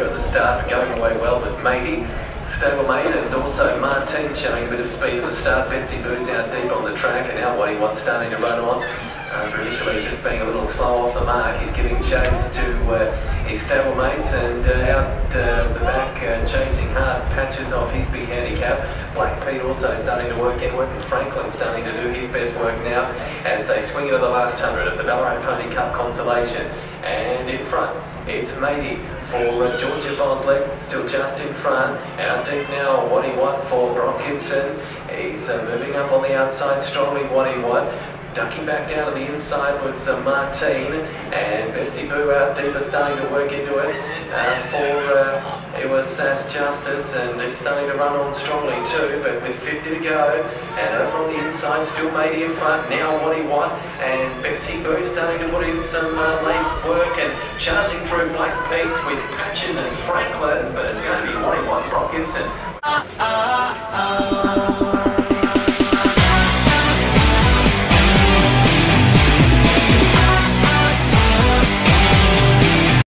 at the start, going away well was Matey, stablemate, and also Martine showing a bit of speed at the start. Betsy Boo's out deep on the track, and now what he wants starting to run on. After initially just being a little slow off the mark, he's giving chase to his stablemates, and out the back chasing hard, Patches off his big handicap. Black Pete also starting to work in, working Franklin starting to do his best work now as they swing into the last 100 of the Ballarat Pony Cup consolation. And in front, it's Matey for Georgia Vosley, still just in front. Out deep now, What He Want for Brockinson. He's moving up on the outside strongly, What He Want. Ducking back down to the inside was Martine, and Betsy Boo out deeper starting to work into it. It was As Justice, and it's starting to run on strongly too, but with 50 to go, and over on the inside still Matey in front, now What He Want, and Betsy Boo starting to put in some late work and charging through Black Pete with Patches and Franklin, but it's going to be What He Want, Brockinson.